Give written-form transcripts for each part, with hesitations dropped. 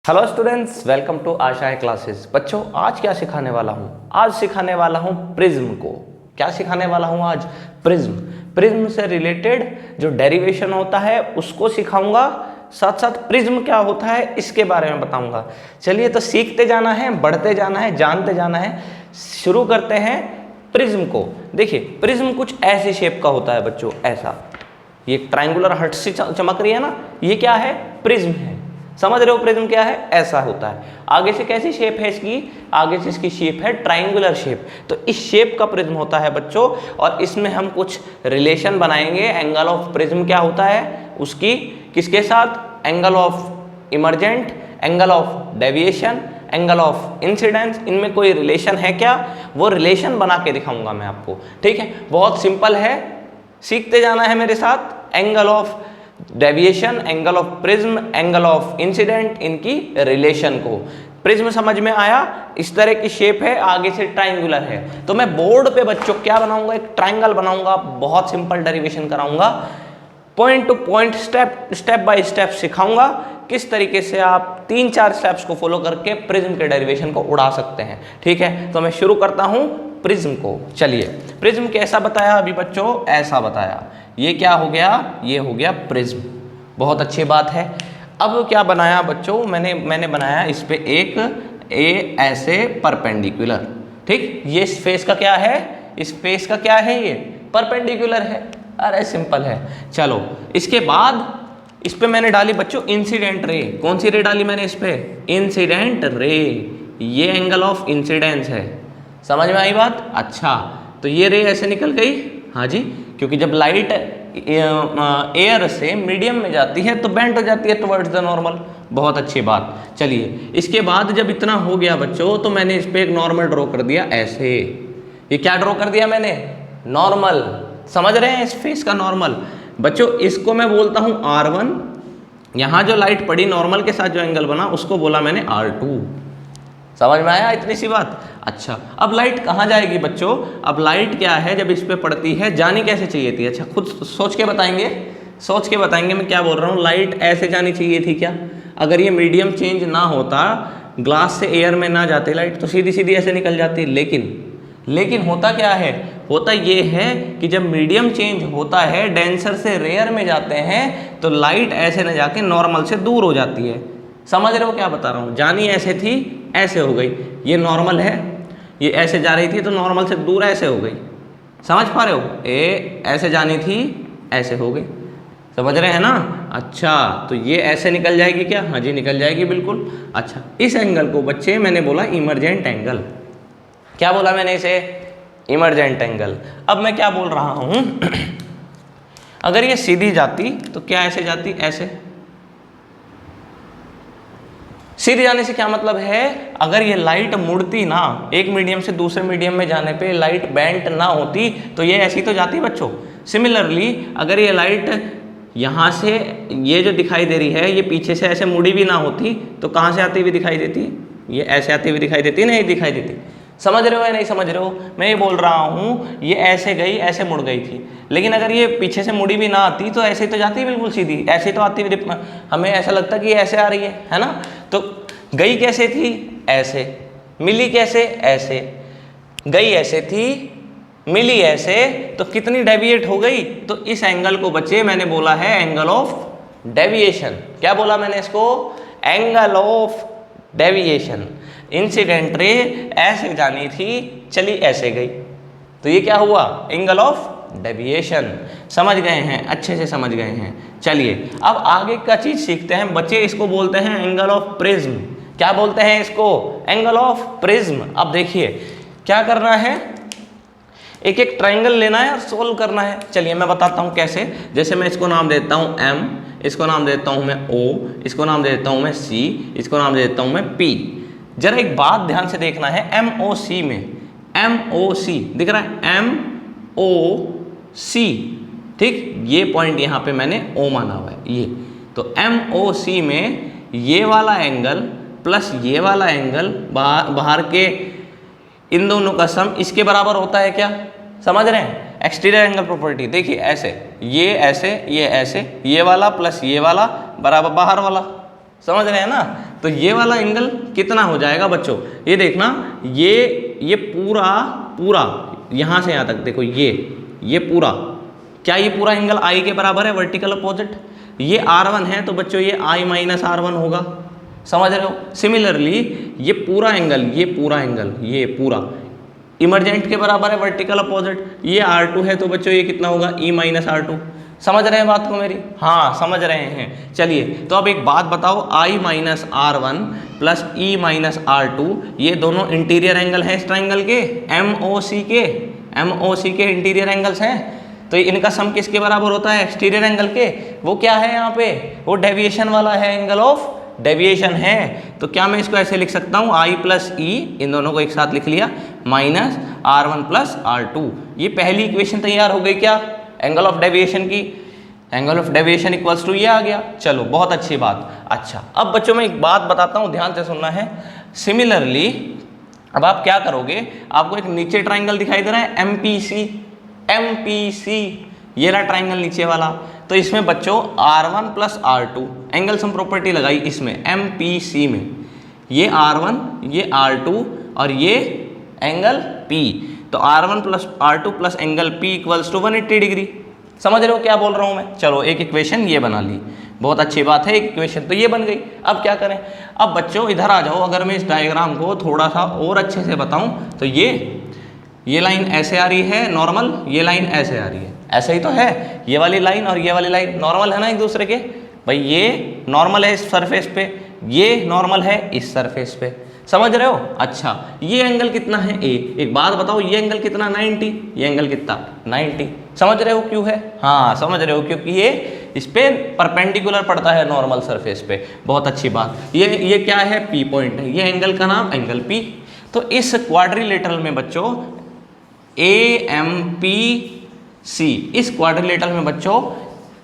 Hello students, welcome to Asha classes. बच्चों, आज क्या सिखाने वाला हूँ? आज सिखाने वाला हूँ प्रिज्म को। क्या सिखाने वाला हूँ आज? प्रिज्म। प्रिज्म से रिलेटेड जो डेरिवेशन होता है उसको सिखाऊंगा, साथ साथ प्रिज्म क्या होता है इसके बारे में बताऊंगा। चलिए, तो सीखते जाना है, बढ़ते जाना है, जानते जाना है। शुरू करते हैं प्रिज्म को। देखिए, प्रिज्म कुछ ऐसी शेप का होता है बच्चों, ऐसा। ये ट्रायंगुलर हर्ट से चमक रही है ना, ये क्या है? प्रिज्म है। समझ रहे हो प्रिज्म क्या है? ऐसा होता है। आगे से कैसी शेप है इसकी? आगे से इसकी शेप है ट्रायंगुलर शेप। तो इस शेप का प्रिज्म होता है बच्चों, और इसमें हम कुछ रिलेशन बनाएंगे। एंगल ऑफ प्रिज्म क्या होता है उसकी, किसके साथ? Angle of emergent, angle of deviation, angle of incidence. इनमें कोई रिलेशन है क्या? वो रिलेशन बना के दिखाऊंगा मैं आपको। ठीक है, बहुत सिंपल है, सीखते जाना है मेरे साथ। Angle of deviation, angle of prism, angle of incident, इनकी रिलेशन को। प्रिज्म समझ में आया? इस तरह की शेप है, आगे से ट्रायंगुलर है। तो मैं बोर्ड पे बच्चों क्या बनाऊंगा? एक ट्रायंगल बनाऊंगा। बहुत सिंपल डेरिवेशन कराऊंगा, point two point, step by step सिखाऊंगा किस तरीके से आप 3-4 स्टेप्स को फॉलो करके प्रिज्म के डेरिवेशन को उड़ा सकते हैं। ठीक है, तो मैं शुरू करता हूं प्रिज्म को। चलिए, प्रिज्म कैसा बताया अभी बच्चों? ऐसा बताया। ये क्या हो गया? ये हो गया प्रिज्म। बहुत अच्छी बात है। अब क्या बनाया बच्चों? मैंने बनाया इस पे एक ए ऐसे परपेंडिकुलर। ठीक, ये इस फेस का क्या है? इस फेस का क्या है? ये परपेंडिकुलर है। अरे सिंपल है। चलो, इसके बाद इस पे मैंने डाली बच्चों इंसिडेंट रे। कौन सी रे डाली मैंने इस पे? Incident ray. ये एंगल ऑफ इंसिडेंस है। समझ में आई बात? अच्छा, तो ये रे ऐसे निकल गई। हाँ जी, क्योंकि जब लाइट एयर से मीडियम में जाती है तो बेंड हो जाती है टुवर्ड्स द नॉर्मल। बहुत अच्छी बात। चलिए, इसके बाद जब इतना हो गया बच्चों, तो मैंने इस पे एक नॉर्मल ड्रॉ कर दिया ऐसे। ये क्या ड्रॉ कर दिया मैंने? नॉर्मल। समझ रहे हैं? इस फेस का नॉर्मल। बच्चों, इसको मैं बोलता हूँ R1। यहाँ जो लाइट पड़ी नॉर्मल के साथ जो एंगल बना उसको बोला मैंने R2। समझ में आया इतनी सी बात? अच्छा, अब लाइट कहाँ जाएगी बच्चों? अब लाइट क्या है, जब इस पे पड़ती है जानी कैसे चाहिए थी? अच्छा, खुद सोच के बताएंगे, सोच के बताएंगे मैं क्या बोल रहा हूँ। लाइट ऐसे जानी चाहिए थी क्या? अगर ये मीडियम चेंज ना होता, ग्लास से एयर में ना जाती लाइट, तो सीधी सीधी ऐसे निकल जाती। लेकिन होता क्या है? होता ये है कि जब मीडियम चेंज होता है, डेंसर से रेयर में जाते हैं, तो लाइट ऐसे न जाके नॉर्मल से दूर हो जाती है। समझ रहे हो क्या बता रहा हूँ? जानी ऐसे थी, ऐसे हो गई। ये नॉर्मल है, ये ऐसे जा रही थी तो नॉर्मल से दूर ऐसे हो गई। समझ पा रहे हो? ए ऐसे जानी थी, ऐसे हो गई। समझ रहे हैं ना? अच्छा, तो ये ऐसे निकल जाएगी क्या? हाँ जी, निकल जाएगी बिल्कुल। अच्छा, इस एंगल को बच्चे मैंने बोला इमर्जेंट एंगल। क्या बोला मैंने इसे? Emergent angle. अब मैं क्या बोल रहा हूँ अगर ये सीधी जाती तो क्या ऐसे जाती? ऐसे। सीधे जाने से क्या मतलब है? अगर ये लाइट मुड़ती ना, एक मीडियम से दूसरे मीडियम में जाने पे लाइट बेंट ना होती तो ये ऐसी तो जाती बच्चों। सिमिलरली, अगर ये लाइट यहाँ से ये जो दिखाई दे रही है, ये पीछे से ऐसे मुड़ी भी ना होती तो कहाँ से आती हुई दिखाई देती? ये ऐसे आती हुई दिखाई देती, नहीं दिखाई देती। समझ रहे हो या नहीं समझ रहे हो? मैं ये बोल रहा हूँ, ये ऐसे गई, ऐसे मुड़ गई थी। लेकिन अगर ये पीछे से मुड़ी भी ना आती तो ऐसे तो जाती बिल्कुल सीधी, ऐसे तो आती हुई। हमें ऐसा लगता कि ये ऐसे आ रही है ना? तो गई कैसे थी? ऐसे। मिली कैसे? ऐसे। गई ऐसे थी, मिली ऐसे, तो कितनी डेविएट हो गई? तो इस एंगल को बच्चे मैंने बोला है एंगल ऑफ डेविएशन। क्या बोला मैंने इसको? Angle of deviation. Incident ray ऐसे जानी थी, चली ऐसे गई, तो ये क्या हुआ? Angle of deviation. समझ गए हैं? अच्छे से समझ गए हैं। चलिए, अब आगे का चीज सीखते हैं बच्चे। इसको बोलते हैं एंगल ऑफ प्रिज्म। क्या बोलते हैं इसको? Angle of prism. अब देखिए क्या करना है, एक एक ट्रायंगल लेना है और सोल्व करना है। चलिए मैं बताता हूँ कैसे। जैसे मैं इसको नाम देता हूँ M, इसको नाम देता हूँ मैं O, इसको नाम देता हूँ मैं C, इसको नाम देता हूँ मैं P। जरा एक बात ध्यान से देखना है, MOC में, MOC दिख रहा है? MOC। ठीक, ये पॉइंट यहाँ पे मैंने O माना हुआ है, ये। तो MOC में ये वाला एंगल प्लस ये वाला एंगल, बाहर के इन दोनों का सम इसके बराबर होता है क्या? समझ रहे हैं? Exterior angle property. देखिए ऐसे, ये ऐसे, ये ऐसे, ये वाला प्लस ये वाला बराबर बाहर वाला। समझ रहे हैं ना। तो ये वाला एंगल कितना हो जाएगा बच्चों, ये देखना, ये पूरा पूरा यहाँ से यहाँ तक देखो, ये पूरा, क्या ये पूरा एंगल आई के बराबर है, वर्टिकल अपोजिट। ये R1 है तो बच्चों ये I माइनस R1 होगा, समझ रहे हो। सिमिलरली ये पूरा एंगल, ये पूरा इमरजेंट के बराबर है, वर्टिकल अपोजिट। ये R2 है तो बच्चों ये कितना होगा, E माइनस R2। समझ रहे हैं बात को मेरी, हाँ समझ रहे हैं। चलिए तो अब एक बात बताओ, I minus R1 plus E minus R2 ये दोनों इंटीरियर एंगल हैं इस ट्राइंगल के, MOC के इंटीरियर एंगल्स हैं। तो इनका सम किसके बराबर होता है, एक्सटीरियर एंगल के। वो क्या है यहाँ पे, वो डेविएशन वाला है, एंगल ऑफ डेविएशन है। तो क्या मैं इसको ऐसे लिख सकता हूँ, I प्लस E, इन दोनों को एक साथ लिख लिया, माइनस R1 प्लस R2। ये पहली इक्वेशन तैयार हो गई क्या, एंगल ऑफ डेविएशन की। Angle of deviation equals to ये आ गया। चलो बहुत अच्छी बात। अच्छा अब बच्चों मैं एक बात बताता हूँ, ध्यान से सुनना है। सिमिलरली अब आप क्या करोगे, आपको एक नीचे ट्राइंगल दिखाई दे रहा है MPC, ये रहा ट्राइंगल नीचे वाला। तो इसमें बच्चों R1 plus R2 angle sum property लगाई इसमें MPC में, ये R1 ये R2 और ये एंगल P। तो R1 plus R2 plus angle P equals to 180 degree. समझ रहे हो क्या बोल रहा हूँ मैं। चलो एक इक्वेशन ये बना ली, बहुत अच्छी बात है, एक इक्वेशन तो ये बन गई। अब क्या करें, अब बच्चों इधर आ जाओ। अगर मैं इस डायग्राम को थोड़ा सा और अच्छे से बताऊं तो ये लाइन ऐसे आ रही है नॉर्मल, ये लाइन ऐसे आ रही है, ऐसे ही तो है। ये वाली लाइन और ये वाली लाइन नॉर्मल है ना एक दूसरे के, भाई ये नॉर्मल है इस सरफेस पे, ये नॉर्मल है इस सरफेस पे, समझ रहे हो। अच्छा ये एंगल कितना है A, एक बात बताओ, ये एंगल कितना 90, ये एंगल कितना 90। समझ रहे हो क्यों है, हाँ समझ रहे हो, क्योंकि ये इस पे परपेंडिकुलर पड़ता है नॉर्मल सरफेस पे। बहुत अच्छी बात। ये क्या है, P पॉइंट है, ये एंगल का नाम एंगल P। तो इस क्वाड्रिलेटरल में बच्चों AMPC, इस क्वाड्रिलेटरल में बच्चों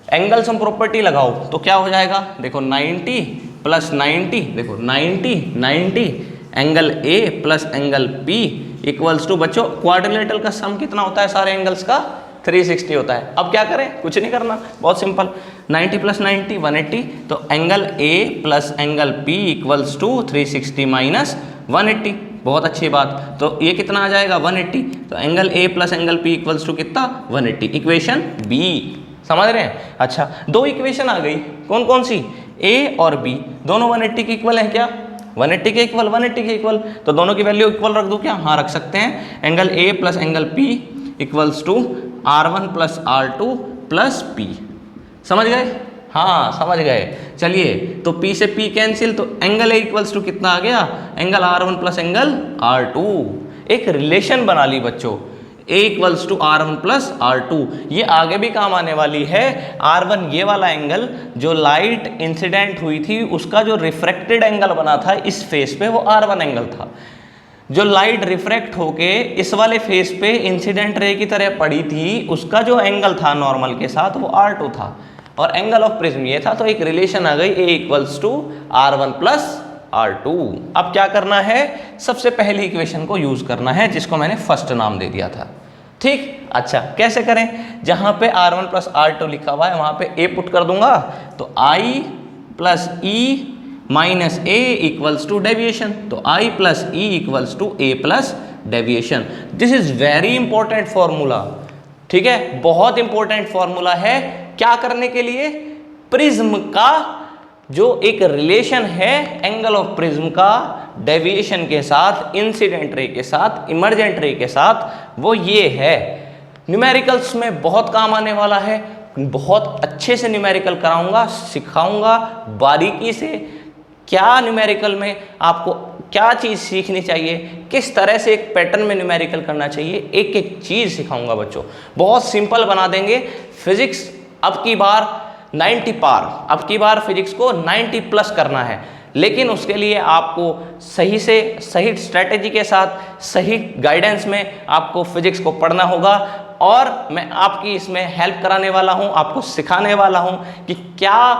एंगल सम प्रॉपर्टी लगाओ तो क्या हो जाएगा, देखो 90 प्लस 90, देखो 90 angle A plus angle P equals to बच्चों क्वाड्रिलेटरल का सम कितना होता है सारे एंगल्स का, 360 होता है। अब क्या करें, कुछ नहीं करना, बहुत सिंपल, 90 प्लस 90 180। तो angle A plus angle P equals to 360 minus 180। बहुत अच्छी बात। तो ये कितना आ जाएगा 180। तो angle A plus angle P equals to कितना 180, इक्वेशन B। समझ रहे हैं। अच्छा दो इक्वेशन आ गई, कौन कौन सी, A और B दोनों 180 के इक्वल है क्या, 180 के इक्वल। तो दोनों की वैल्यू इक्वल रख दो क्या, हाँ रख सकते हैं। Angle A plus angle P equals to R1 plus R2 plus P। समझ गए, हाँ समझ गए। चलिए तो P से P कैंसिल, तो एंगल A इक्वल्स टू कितना आ गया, angle R1 plus angle R2। एक रिलेशन बना ली बच्चों, A equals to R1 plus R2। ये आगे भी काम आने वाली है। R1 ये वाला एंगल जो लाइट इंसिडेंट हुई थी उसका जो रिफ्रैक्टेड एंगल बना था इस फेस पे, वो R1 एंगल था। जो लाइट रिफ्रैक्ट होके इस वाले फेस पे इंसिडेंट रे की तरह पड़ी थी, उसका जो एंगल था नॉर्मल के साथ वो R2 था, और एंगल ऑफ प्रिज्म ये था। तो एक रिलेशन आ गई, A equals to R1 plus R2। अब क्या करना है, सबसे पहली इक्वेशन को यूज करना है जिसको मैंने फर्स्ट नाम दे दिया था, ठीक। अच्छा कैसे करें, जहां पे R1 प्लस R2 लिखा हुआ है वहां पे A पुट कर दूंगा, तो I plus E minus A equals to deviation. तो I plus E equals to A plus deviation. This is very important formula, ठीक है, बहुत इंपॉर्टेंट फॉर्मूला है। क्या करने के लिए, प्रिज्म का जो एक रिलेशन है एंगल ऑफ प्रिज्म का डेविएशन के साथ, इंसिडेंट रे के साथ, इमरजेंट रे के साथ, वो ये है। न्यूमेरिकल्स में बहुत काम आने वाला है, बहुत अच्छे से न्यूमेरिकल कराऊंगा, सिखाऊंगा बारीकी से। क्या न्यूमेरिकल में आपको क्या चीज़ सीखनी चाहिए, किस तरह से एक पैटर्न में न्यूमेरिकल करना चाहिए, एक एक चीज़ सिखाऊंगा बच्चों। बहुत सिंपल बना देंगे फिजिक्स। अब की बार 90 पार, अब की बार फिजिक्स को 90 प्लस करना है, लेकिन उसके लिए आपको सही से सही स्ट्रेटेजी के साथ, सही गाइडेंस में आपको फिजिक्स को पढ़ना होगा। और मैं आपकी इसमें हेल्प कराने वाला हूँ, आपको सिखाने वाला हूँ कि क्या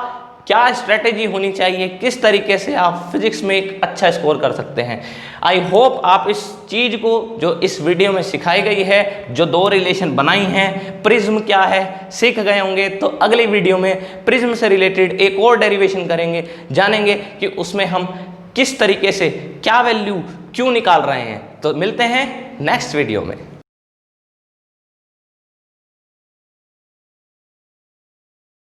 क्या स्ट्रेटेजी होनी चाहिए, किस तरीके से आप फिजिक्स में एक अच्छा स्कोर कर सकते हैं। आई होप आप इस चीज़ को जो इस वीडियो में सिखाई गई है, जो 2 रिलेशन बनाई हैं, प्रिज्म क्या है, सीख गए होंगे। तो अगली वीडियो में प्रिज्म से रिलेटेड एक और डेरिवेशन करेंगे, जानेंगे कि उसमें हम किस तरीके से क्या वैल्यू क्यों निकाल रहे हैं। तो मिलते हैं नेक्स्ट वीडियो में।